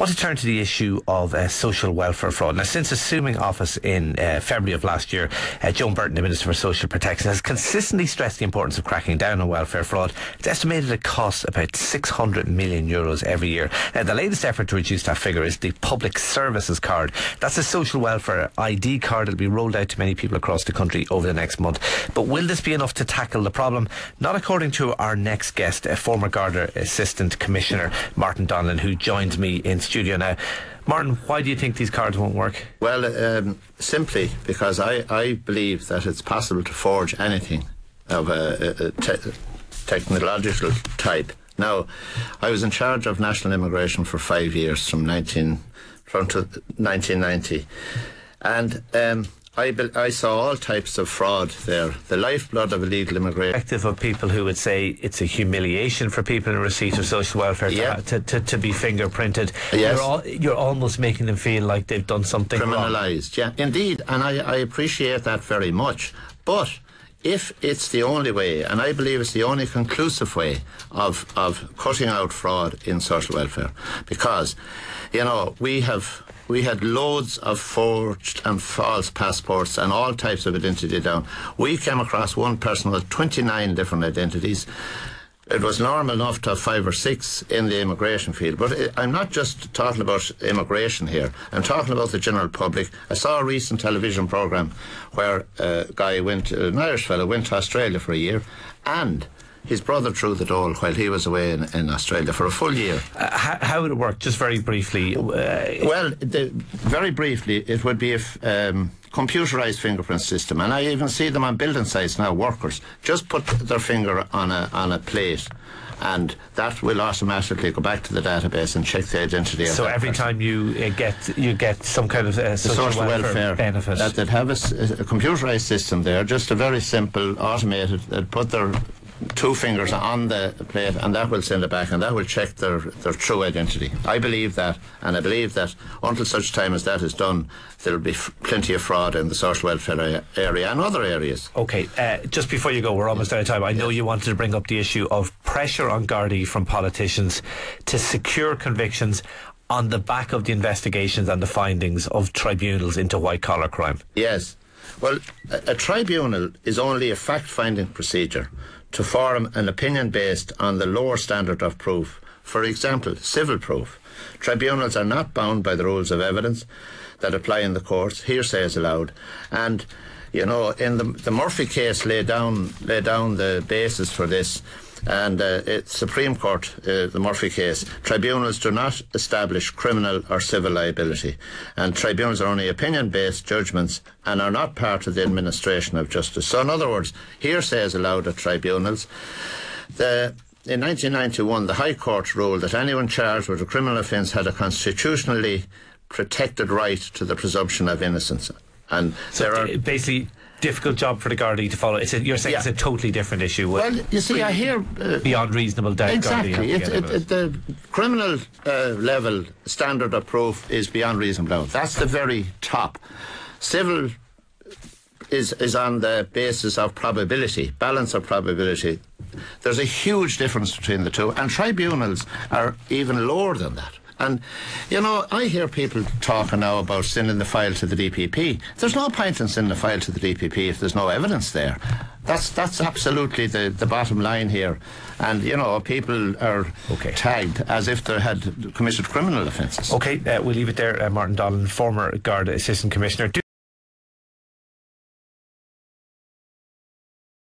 I want to turn to the issue of social welfare fraud. Now, since assuming office in February of last year, Joan Burton, the Minister for Social Protection, has consistently stressed the importance of cracking down on welfare fraud. It's estimated it costs about €600 million every year. Now, the latest effort to reduce that figure is the Public Services Card. That's a social welfare ID card that will be rolled out to many people across the country over the next month. But will this be enough to tackle the problem? Not according to our next guest, former Garda Assistant Commissioner Martin Donlan, who joins me in studio now. Martin, why do you think these cards won't work? Well, simply because I believe that it's possible to forge anything of a technological type. Now, I was in charge of national immigration for 5 years from 1990, and I saw all types of fraud there. The lifeblood of illegal immigration. Perspective of people who would say it's a humiliation for people in receipt of social welfare to be fingerprinted. Yes. You're almost making them feel like they've done something criminalised wrong. Yeah, indeed, and I appreciate that very much. But if it's the only way, and I believe it's the only conclusive way of cutting out fraud in social welfare, because, you know, we had loads of forged and false passports and all types of identity down. We came across one person with 29 different identities. It was normal enough to have 5 or 6 in the immigration field. But I'm not just talking about immigration here. I'm talking about the general public. I saw a recent television programme where an Irish fellow went to Australia for a year, and his brother threw the dole while he was away in Australia for a full year. How would it work? Just very briefly. Very briefly, it would be a computerised fingerprint system, and I even see them on building sites now. Workers just put their finger on a plate, and that will automatically go back to the database and check the identity. So every person. Time you get some kind of social welfare benefit, that they'd have a computerised system there, just a very simple automated. They'd put their 2 fingers on the plate, and that will send it back, and that will check their true identity. I believe that, and I believe that until such time as that is done, there will be plenty of fraud in the social welfare area and other areas. Okay, just before you go, we're almost out of time. I know you wanted to bring up the issue of pressure on Gardaí from politicians to secure convictions on the back of the investigations and the findings of tribunals into white-collar crime. Yes. Well, a tribunal is only a fact-finding procedure to form an opinion based on the lower standard of proof. For example, civil proof. Tribunals are not bound by the rules of evidence that apply in the courts. Hearsay is allowed. And, you know, in the Murphy case laid down the basis for this. And Supreme Court, the Murphy case, tribunals do not establish criminal or civil liability, and tribunals are only opinion-based judgments and are not part of the administration of justice. So in other words, hearsay is allowed at tribunals. In 1991, the High Court ruled that anyone charged with a criminal offence had a constitutionally protected right to the presumption of innocence. And so there are basically difficult job for the Gardaí to follow. You're saying it's a totally different issue. Well, you see, I hear beyond reasonable doubt. Exactly. The criminal level standard of proof is beyond reasonable doubt. That's the very top. Civil is on the basis of probability, balance of probability. There's a huge difference between the two, and tribunals are even lower than that. And, you know, I hear people talking now about sending the file to the DPP. There's no point in sending the file to the DPP if there's no evidence there. That's absolutely the bottom line here. And, you know, people are tagged as if they had committed criminal offences. OK, we'll leave it there. Martin Donlan, former Garda Assistant Commissioner.